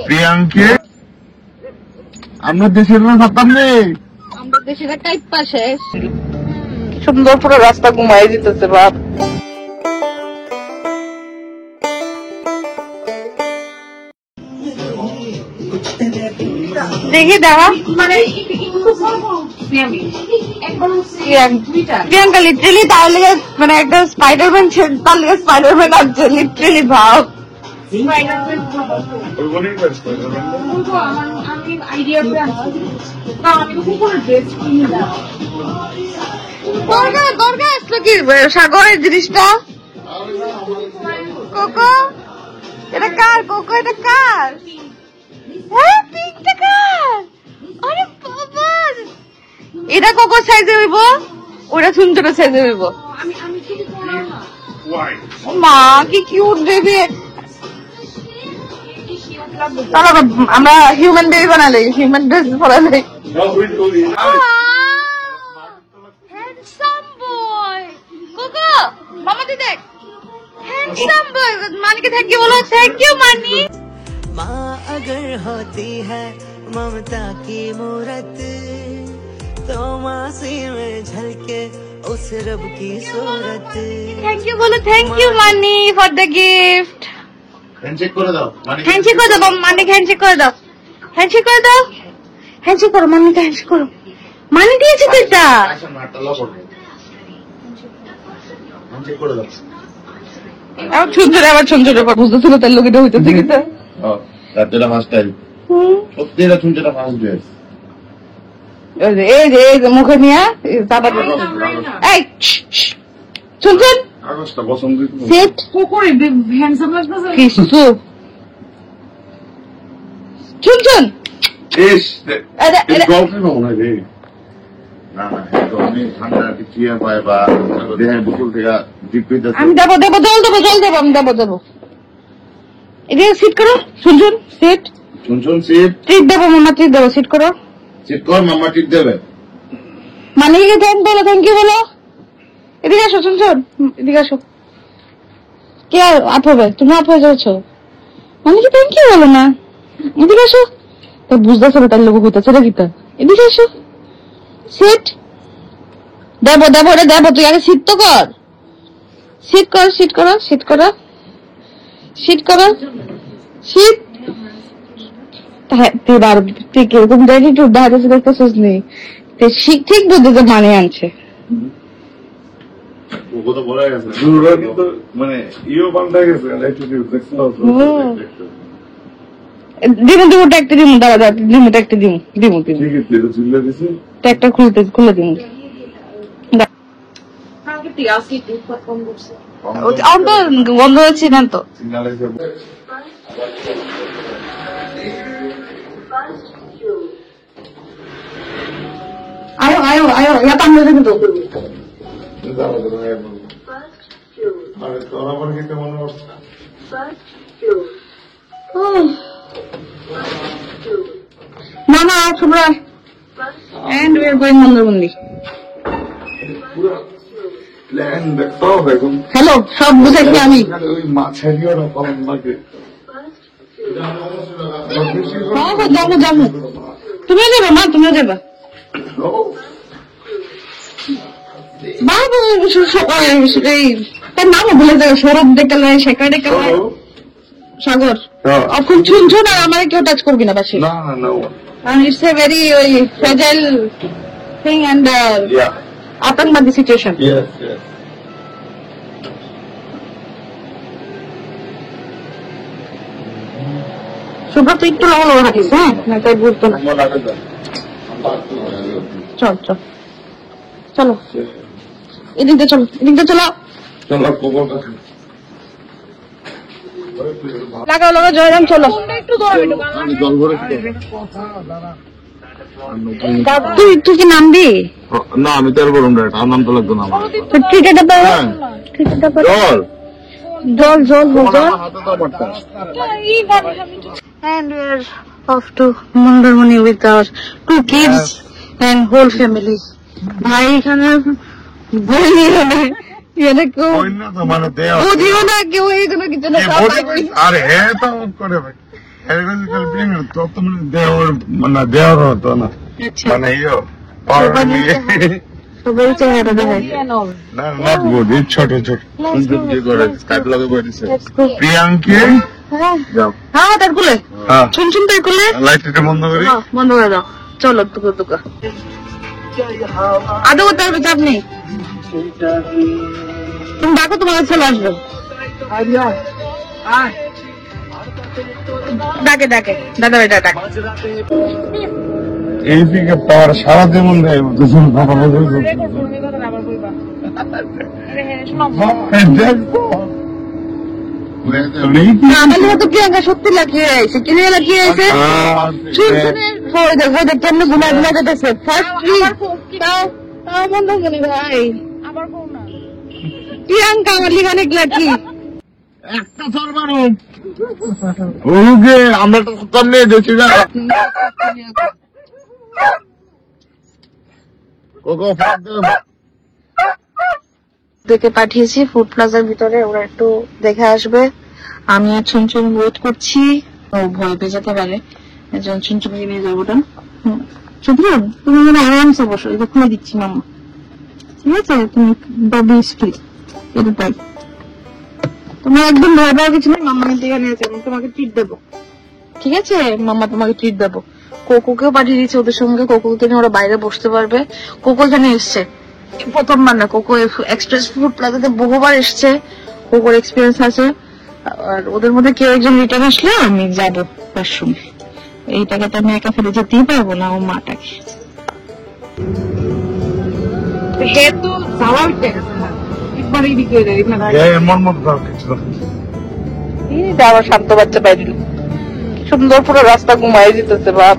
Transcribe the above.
প্রিয়াঙ্কে আমরা দেশের ভাবতাম নেই, আমরা দেশের টাইপ পাশে সুন্দর পুরো রাস্তা ঘুমাই দিতেছে বাপ। দেখি দাঁড়া, মানে প্রিয়াঙ্কা লিটারেলি তাহলে মানে একটা স্পাইডারম্যান তার লিগে স্পাইডারম্যান আছে লিটারেলি ভাব। দরকার আসলো কি সাগরের জিনিসটা? কোকো এটা কার? কোকো এটা কার? হ্যাঁ পিঙ্কটা কার? আরে বাবা, এটা কোকো সাইজে হইব, ওটা সুন্দর সাইজে হইব। মা কি কিউট বেবি। আমরা হিউম্যান বেবি বানালে, হিউম্যান ড্রেস পরালে। হ্যান্ডসাম বয় কোকো, মামা তুই দেখ হ্যান্ডসাম বয়। মানিকে থ্যাংক ইউ বলো। Thank you Mani. माँ अगर होती है ममता की मूरत तो मासी में झलके उस रब की सूरत। थैंक यू बोलो। थैंक यू मानी फॉर द गिफ्ट। হ্যান্ডশেক করে দাও, হ্যান্ডশেক করে দাও মানিকে, হ্যান্ডশেক করে দাও, হ্যান্ডশেক করে দাও, হ্যান্ডশেক করো মানিকে, হ্যান্ডশেক করো। মানি দিয়েছে তো এটা। হ্যান্ডশেক করে দাও। আবার সুন্দর, আবার সুন্দর ব্যাপার বুঝতেছিল তার লোক এটা হইতেছে কিনা। তার যেটা ফার্স্ট টাইম সত্যি এটা শুনছে, এটা ফার্স্ট ড্রেস। এই যে মুখে নিয়ে তারপর এই শুনছেন কাগজটা পছন্দ সেট কোকোরে হ্যান্ডসাম লাগতেছে কিছু শুনছেন। ইস গল্পে মনে হয় রে। না না, আমি ঠান্ডা চিয়া পায় বা দেহের বোতল থেকে ডিপ পেতে। আমি দেবো দেবো জল দেবো, জল দেবো, আমি দেবো দেবো। এটা সিট করো। শুনছুন সিট, শুনছুন সিট, ট্রিট দেবো মামা, ট্রিট দেবো। সিট করো, সিট কর, মামা টিপ দেবে। মানে থ্যাংক বলো, থ্যাংক ইউ বলো। এদিকে আসো, শুনছুন এদিকে আসো। কে আপ হবে? তুমি আপ হয়ে যাচ্ছ, মানে কি থ্যাংক ইউ বলো না? এদিকে আসো। তো বুঝতেছো না তার লোক হইতেছে না কিতা। এদিকে আসো, সিট দেবো দেবো, এটা দেবো। তুই আগে সিট তো কর, সিট কর, সিট করো, সিট করো, সিট করো, সিট। তুই কিরকম জানি একটু দাঁড়িয়ে দেখতেছিস নেই, ঠিক বুঝতে মানে আনছে। মানে ইও বান্ধা গেছে দিমু দিমু একটা দিমু, দাঁড়া দাঁড়া দিমু একটা দিমু দিমু দিমু একটা খুলে দিমু। গন্ধ হচ্ছে না তো। আয়ো আয়ো আয়ো, ইয়া তো আমরা কিন্তু না না Shubhra. And we are going Mandarmani. Hello, সব বুঝাইছি আমি। যাবো যাবো, তুমিও যাবে মা, তুমিও যাবে বাবু। তার নামও ভুলে যাবে, সৌরভ ডেকে নয়, শেখা ডেকে নয়, সাগর। খুব শুনছুন, আর আমার কেউ টাচ করবি না বাসে। It's a very fragile thing and আতঙ্কবাদী সিচুয়েশন। সুব্রত তুই একটু লবণ হাঁটিস, হ্যাঁ না তাই বুঝতো না। চল চল চলো, এদিকটা চলো, এদিকটা চলো। লাগাও লাগাও জয়রাম, চলো। তুই কি নামবি? না আমি তো আর বলুন না, আমার নাম তো লাগতো না। ক্রিকেটে জল জল জল। And we are off to Mandarmani with our 2 kids and whole family. ভাই এখানে বই নিয়ে এটা কেউ ওই না তো মানে দেহ বুঝিও না কেউ এগুলো কিছু না সব পাগল। আরে হ্যাঁ তো করে ভাই তো মানে দেহর মানে দেহর হতো না আচ্ছা মানে ইয়ে পাওয়ার নিয়ে সবাই চেহারা দেখায় না নট গুড ইট ছোট ছোট সুন্দর দিয়ে করে স্কাইপ লগে বইছে প্রিয়াঙ্কি যাও হ্যাঁ তার কুলে হ্যাঁ শুন তার কুলে লাইটটা বন্ধ করি বন্ধ করে দাও চলো দুকা দুকা আদৌ করতে হবে চাপ নেই তুমি ডাকো তোমার ছেলে আসবে ডাকে ডাকে দাদা এটা ডাকে এই দিকে পাওয়ার সারা জীবন দেয় দুজন বাবা আমার তো প্রিয়াঙ্কা সত্যি লাগিয়ে আইছে কিনে লাগিয়ে আইছে শুনে হয় দেখো দেখতে আমরা ঘুমা ঘুমা যেতেছে ফার্স্ট তাও তাও বন্ধ করে ভাই প্রিয়াঙ্কা আমার লিখে অনেক লাকি একটা সরবারও ওকে আমরা তো সত্তর নিয়ে দেখছি না ওকে দেখে পাঠিয়েছি ফুড প্লাজার ভিতরে ওরা একটু দেখে আসবে আমি আর ছুনছুন ওয়েট করছি ও ভয় পেয়ে যেতে পারে একজন ছুনছুনকে নিয়ে যাবো ওটা সুপ্রিয়ন তুমি মানে আরামসে বসো এটা খুলে দিচ্ছি মামা ঠিক আছে তুমি বাবু স্পিড এটা তাই তোমার একদম ভয় পাওয়ার কিছু নেই মামা দিকে নিয়ে যাবো তোমাকে ট্রিট দেবো ঠিক আছে মামা তোমাকে ট্রিট দেবো কোকোকেও পাঠিয়ে দিয়েছে ওদের সঙ্গে কোকোকে নিয়ে ওরা বাইরে বসতে পারবে কোকো এখানে এসছে প্রথমবার না কোকো এক্সপ্রেস ফুড প্লাজাতে বহুবার এসছে কোকোর এক্সপিরিয়েন্স আছে আর ওদের মধ্যে কেউ একজন রিটার্ন আসলে আমি যাবো তার সঙ্গে এই টাকাটা আমি একা ফেলে যেতেই পারবো না ও মাটাকে হে তো যাওয়ার একবার এই দিকে মন মতো দাও কিছু আবার শান্ত বাচ্চা বাইরে সুন্দর পুরো রাস্তা ঘুমাই দিতেছে বাপ